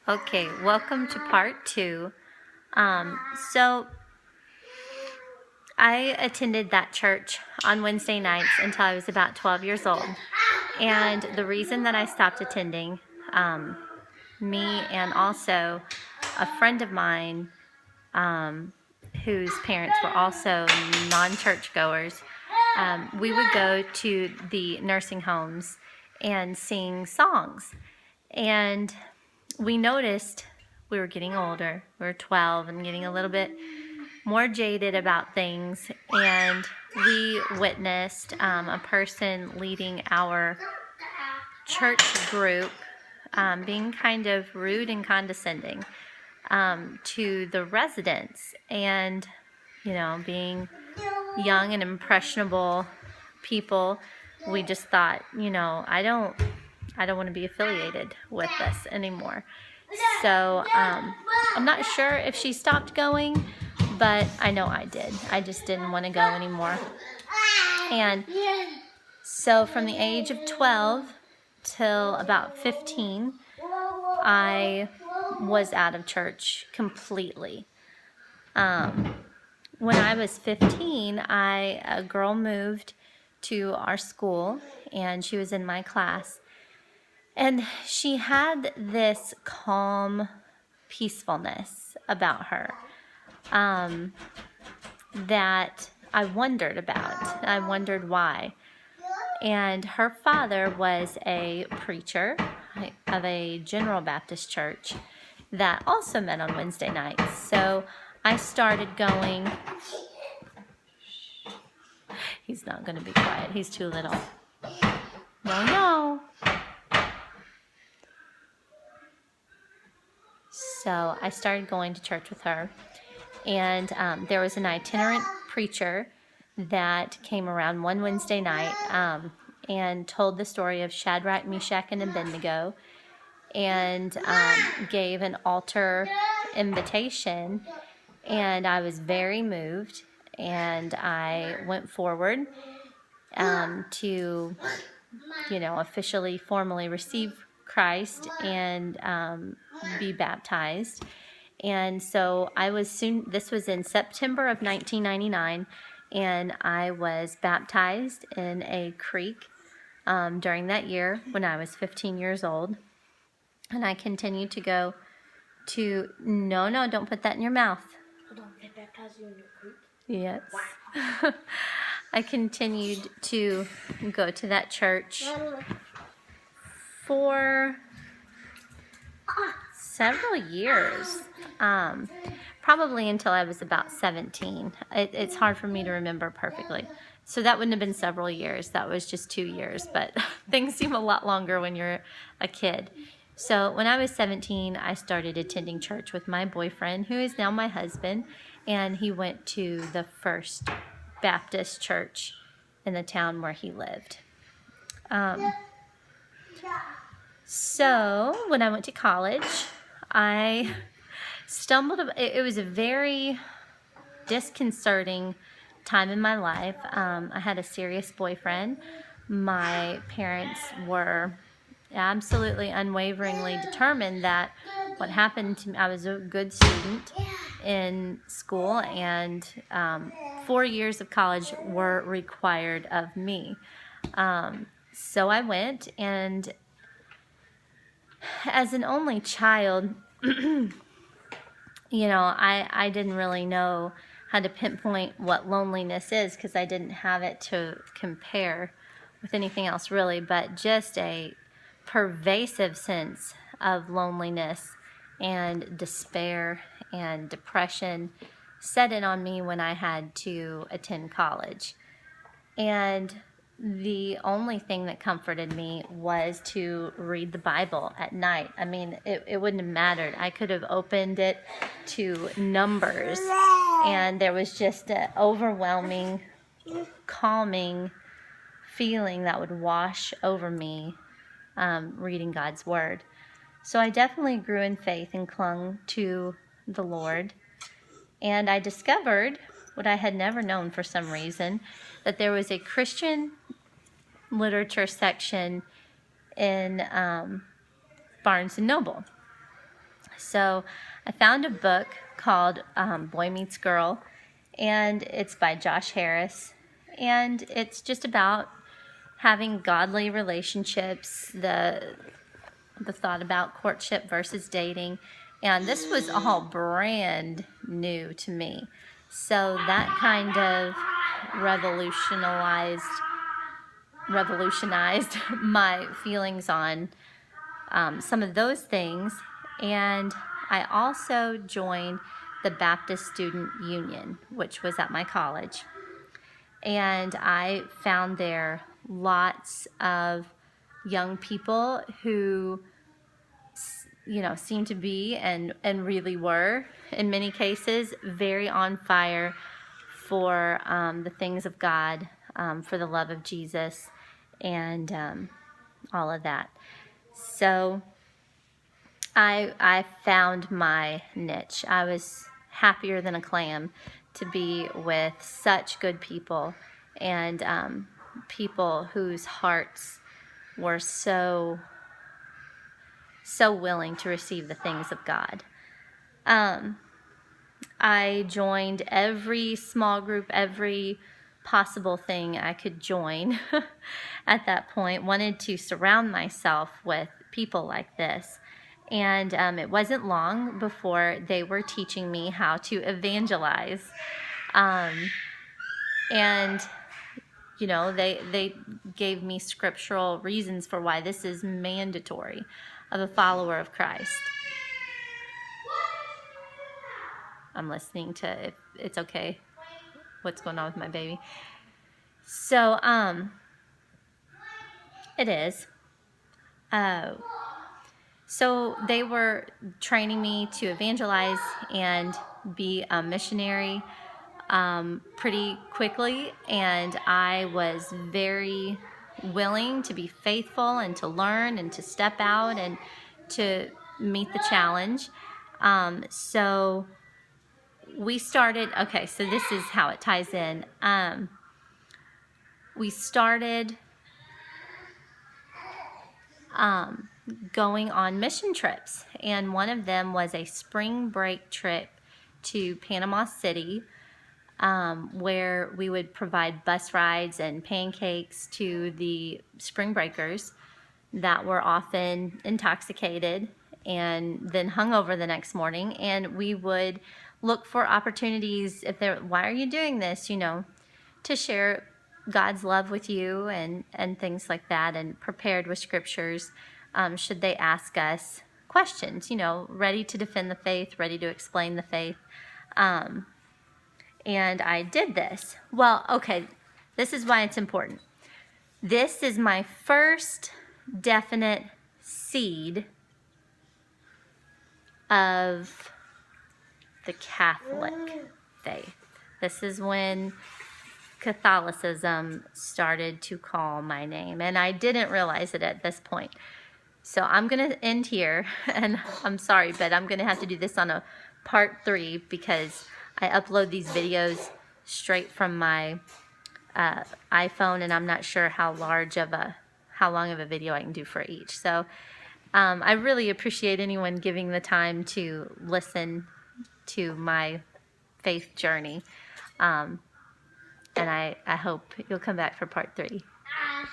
Okay, welcome to part 2. So I attended that church on Wednesday nights until I was about 12 years old. And the reason that I stopped attending, me and also a friend of mine whose parents were also non-church goers, we would go to the nursing homes and sing songs. And we noticed we were getting older. We were 12 and getting a little bit more jaded about things. And we witnessed a person leading our church group being kind of rude and condescending to the residents. And, being young and impressionable people, we just thought, I don't want to be affiliated with this anymore. So I'm not sure if she stopped going, but I know I did. I just didn't want to go anymore. And so from the age of 12 till about 15, I was out of church completely. When I was 15, a girl moved to our school, and she was in my class. And she had this calm peacefulness about her that I wondered about. I wondered why. And her father was a preacher of a General Baptist church that also met on Wednesday nights. So I started going. He's not going to be quiet. He's too little. No. So I started going to church with her. And there was an itinerant preacher that came around one Wednesday night and told the story of Shadrach, Meshach, and Abednego, and gave an altar invitation. And I was very moved, and I went forward to, officially, formally receive Christ and be baptized. And so this was in September of 1999, and I was baptized in a creek during that year when I was 15 years old. And I continued to go to, no, don't put that in your mouth. Hold on, they baptized you in your creek? Yes. Wow. I continued to go to that church for several years, probably until I was about 17. It's hard for me to remember perfectly. So that wouldn't have been several years. That was just 2 years, but things seem a lot longer when you're a kid. So when I was 17, I started attending church with my boyfriend, who is now my husband, and he went to the First Baptist church in the town where he lived. So when I went to college, I stumbled. It was a very disconcerting time in my life. I had a serious boyfriend. My parents were absolutely unwaveringly determined that what happened to me, I was a good student in school, and 4 years of college were required of me. So I went, and as an only child, I didn't really know how to pinpoint what loneliness is, because I didn't have it to compare with anything else really, but just a pervasive sense of loneliness and despair and depression set in on me when I had to attend college. And the only thing that comforted me was to read the Bible at night. I mean, it wouldn't have mattered. I could have opened it to Numbers, and there was just an overwhelming, calming feeling that would wash over me reading God's Word. So I definitely grew in faith and clung to the Lord. And I discovered what I had never known for some reason, that there was a Christian literature section in Barnes & Noble. So I found a book called Boy Meets Girl, and it's by Josh Harris. And it's just about having godly relationships, the thought about courtship versus dating. And this was all brand new to me. So that kind of revolutionized my feelings on some of those things. And I also joined the Baptist Student Union, which was at my college. And I found there lots of young people who, seemed to be and really were, in many cases, very on fire for the things of God, for the love of Jesus, and all of that. So I found my niche. I was happier than a clam to be with such good people, and people whose hearts were so willing to receive the things of God. I joined every small group, every possible thing I could join at that point, wanted to surround myself with people like this. And it wasn't long before they were teaching me how to evangelize. And they gave me scriptural reasons for why this is mandatory of a follower of Christ. I'm listening to, if it's okay, what's going on with my baby. So, it is. So they were training me to evangelize and be a missionary pretty quickly, and I was very willing to be faithful and to learn and to step out and to meet the challenge. So we started, okay, so this is how it ties in. We started going on mission trips, and one of them was a spring break trip to Panama City, where we would provide bus rides and pancakes to the spring breakers that were often intoxicated and then hungover the next morning. And we would look for opportunities, if they're, why are you doing this, to share God's love with you and things like that, and prepared with scriptures should they ask us questions, ready to defend the faith, ready to explain the faith. And I did this. Well, okay, this is why it's important. This is my first definite seed of the Catholic faith. This is when Catholicism started to call my name, and I didn't realize it at this point. So I'm going to end here, and I'm sorry, but I'm going to have to do this on a part 3 because I upload these videos straight from my iPhone, and I'm not sure how long of a video I can do for each. So I really appreciate anyone giving the time to listen to my faith journey. And I hope you'll come back for part 3.